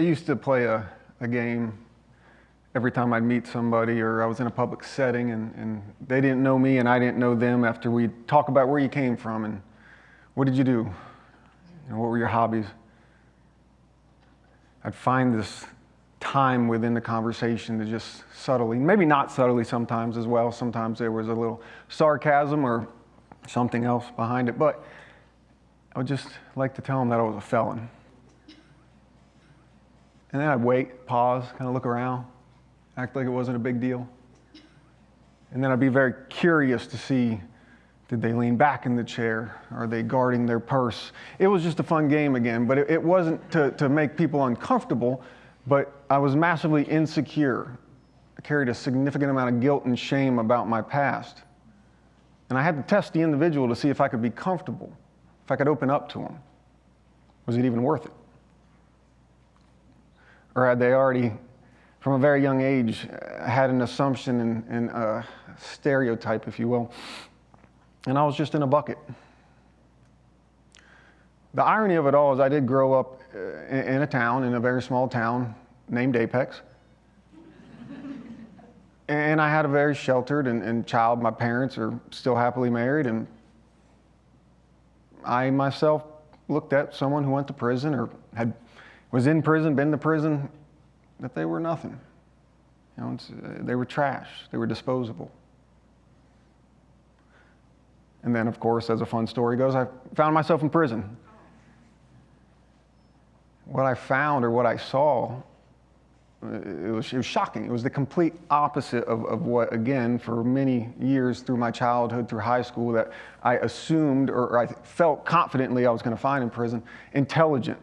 used to play a game every time I'd meet somebody or I was in a public setting and they didn't know me and I didn't know them. After we'd talk about where you came from and what did you do? What were your hobbies? I'd find this time within the conversation to just subtly, maybe not subtly sometimes as well, sometimes there was a little sarcasm or something else behind it, but I would just like to tell them that I was a felon. And then I'd wait, pause, kind of look around, act like it wasn't a big deal. And then I'd be very curious to see, did they lean back in the chair? Are they guarding their purse? It was just a fun game again, but it wasn't to make people uncomfortable, but I was massively insecure. I carried a significant amount of guilt and shame about my past. And I had to test the individual to see if I could be comfortable, if I could open up to them. Was it even worth it? Or had they already, from a very young age, had an assumption and a stereotype, if you will, and I was just in a bucket. The irony of it all is I did grow up in a town, in a very small town named Apex. And I had a very sheltered and child. My parents are still happily married, and I myself looked at someone who went to prison or was in prison, been to prison, that they were nothing. You know, they were trash. They were disposable. And then, of course, as a fun story goes, I found myself in prison. What I found or what I saw, it was shocking. It was the complete opposite of what, again, for many years through my childhood, through high school, that I assumed or I felt confidently I was going to find in prison. Intelligent,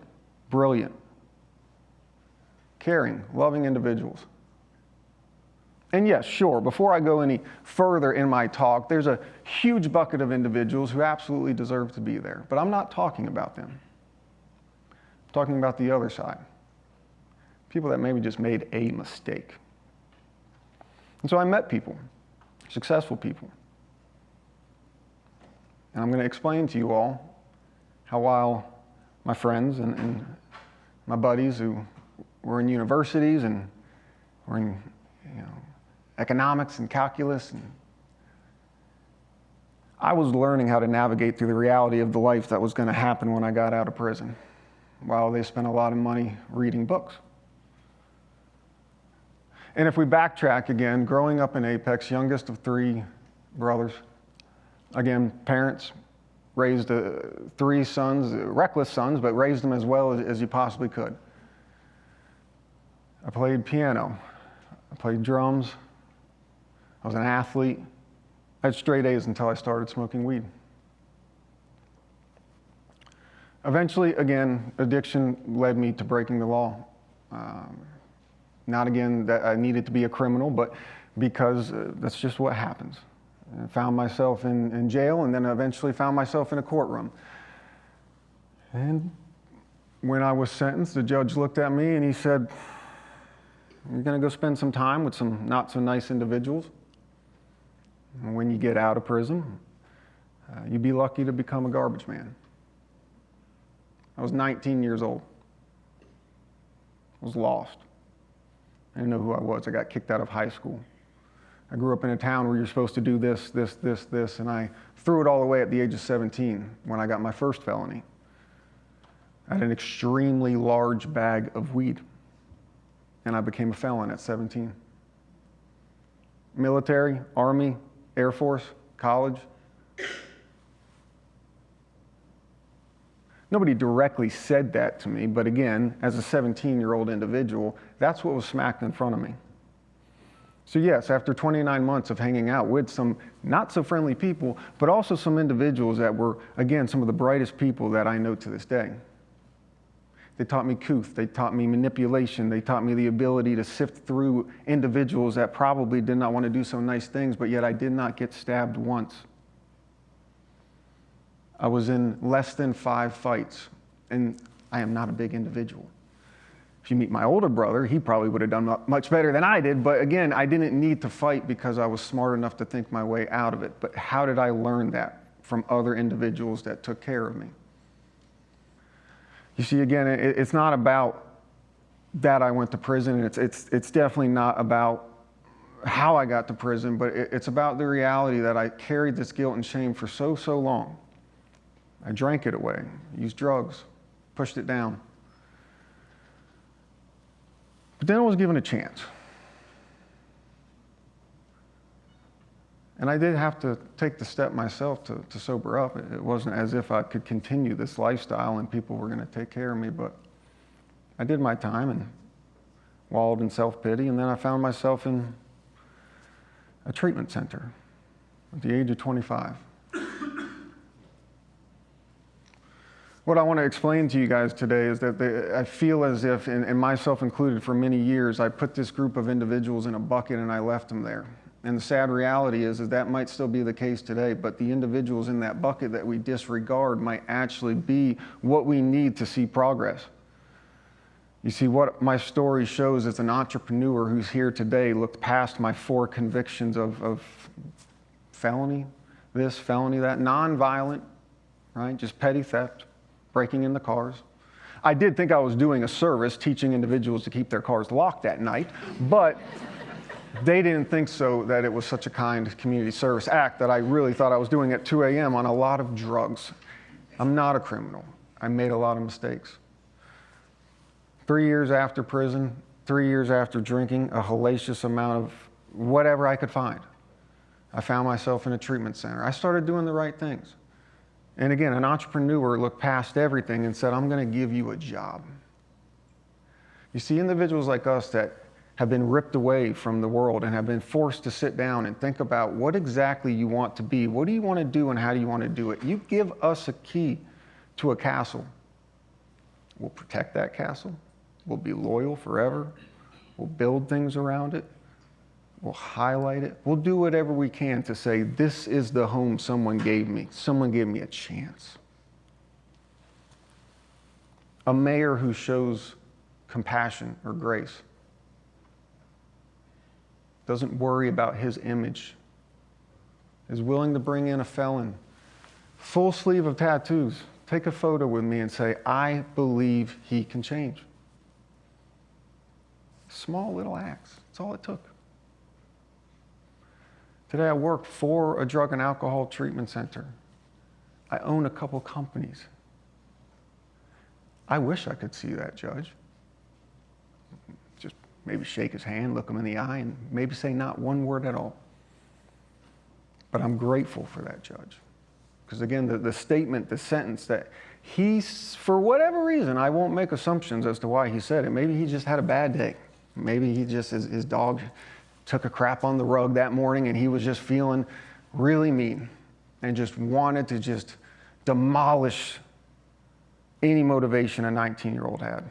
brilliant, caring, loving individuals. And yes, sure, before I go any further in my talk, there's a huge bucket of individuals who absolutely deserve to be there. But I'm not talking about them. I'm talking about the other side. People that maybe just made a mistake. And so I met people, successful people. And I'm going to explain to you all how while my friends and my buddies who were in universities and were in, economics and calculus, and I was learning how to navigate through the reality of the life that was going to happen when I got out of prison, while they spent a lot of money reading books. And if we backtrack again, growing up in Apex, youngest of 3 brothers, again, parents raised 3 sons, reckless sons, but raised them as well as you possibly could. I played piano, I played drums, I was an athlete. I had straight A's until I started smoking weed. Eventually, again, addiction led me to breaking the law. Not again that I needed to be a criminal, but because that's just what happens. I found myself in jail and then eventually found myself in a courtroom. And when I was sentenced, the judge looked at me and he said, "You're going to go spend some time with some not so nice individuals. And when you get out of prison, you'd be lucky to become a garbage man." I was 19 years old. I was lost. I didn't know who I was. I got kicked out of high school. I grew up in a town where you're supposed to do this, and I threw it all away at the age of 17 when I got my first felony. I had an extremely large bag of weed, and I became a felon at 17. Military, Army, Air Force, college. Nobody directly said that to me, but again, as a 17-year-old individual, that's what was smacked in front of me. So yes, after 29 months of hanging out with some not so friendly people, but also some individuals that were, again, some of the brightest people that I know to this day. They taught me couth, they taught me manipulation, they taught me the ability to sift through individuals that probably did not want to do some nice things, but yet I did not get stabbed once. I was in less than 5 fights, and I am not a big individual. If you meet my older brother, he probably would have done much better than I did, but again, I didn't need to fight because I was smart enough to think my way out of it. But how did I learn that? From other individuals that took care of me. You see, again, it's not about that I went to prison. And it's definitely not about how I got to prison, but it's about the reality that I carried this guilt and shame for so long. I drank it away, used drugs, pushed it down. But then I was given a chance. And I did have to take the step myself to sober up. It wasn't as if I could continue this lifestyle and people were going to take care of me, but I did my time and wallowed in self-pity, and then I found myself in a treatment center at the age of 25. What I want to explain to you guys today is that I feel as if, and myself included for many years, I put this group of individuals in a bucket and I left them there. And the sad reality is that might still be the case today, but the individuals in that bucket that we disregard might actually be what we need to see progress. You see, what my story shows is an entrepreneur who's here today looked past my 4 convictions of felony, this, felony, that, non-violent, right? Just petty theft, breaking into cars. I did think I was doing a service teaching individuals to keep their cars locked at night, but they didn't think so, that it was such a kind community service act that I really thought I was doing at 2 a.m. on a lot of drugs. I'm not a criminal. I made a lot of mistakes. 3 years after prison, 3 years after drinking a hellacious amount of whatever I could find, I found myself in a treatment center. I started doing the right things. And again, an entrepreneur looked past everything and said, I'm going to give you a job. You see, individuals like us that have been ripped away from the world and have been forced to sit down and think about what exactly you want to be. What do you want to do and how do you want to do it? You give us a key to a castle. We'll protect that castle. We'll be loyal forever. We'll build things around it. We'll highlight it. We'll do whatever we can to say, this is the home someone gave me. Someone gave me a chance. A mayor who shows compassion or grace doesn't worry about his image, is willing to bring in a felon, full sleeve of tattoos, take a photo with me and say, I believe he can change. Small little acts, that's all it took. Today I work for a drug and alcohol treatment center. I own a couple companies. I wish I could see that judge. Just maybe shake his hand, look him in the eye, and maybe say not one word at all. But I'm grateful for that judge. Because again, the statement, the sentence that for whatever reason, I won't make assumptions as to why he said it. Maybe he just had a bad day. Maybe he just, his dog took a crap on the rug that morning and he was just feeling really mean and just wanted to just demolish any motivation a 19-year-old had.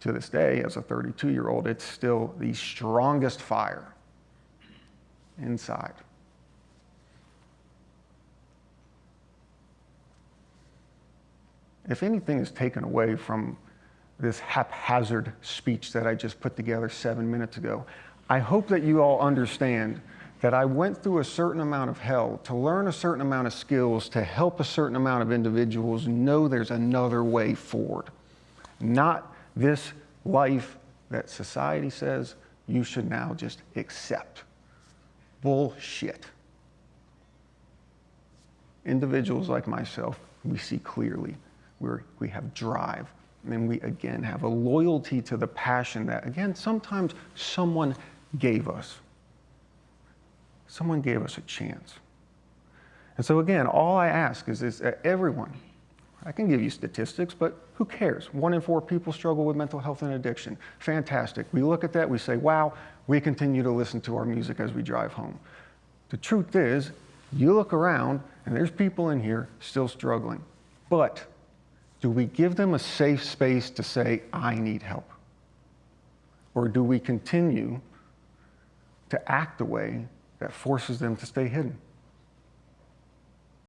To this day, as a 32-year-old, it's still the strongest fire inside. If anything is taken away from this haphazard speech that I just put together 7 minutes ago, I hope that you all understand that I went through a certain amount of hell to learn a certain amount of skills to help a certain amount of individuals know there's another way forward. Not this life that society says you should now just accept. Bullshit. Individuals like myself, we see clearly. We have drive. And we, again, have a loyalty to the passion that, again, sometimes someone gave us. Someone gave us a chance. And so, again, all I ask is that everyone, I can give you statistics, but who cares? 1 in 4 people struggle with mental health and addiction. Fantastic. We look at that, we say, wow, we continue to listen to our music as we drive home. The truth is, you look around, and there's people in here still struggling. But do we give them a safe space to say, I need help? Or do we continue to act a way that forces them to stay hidden?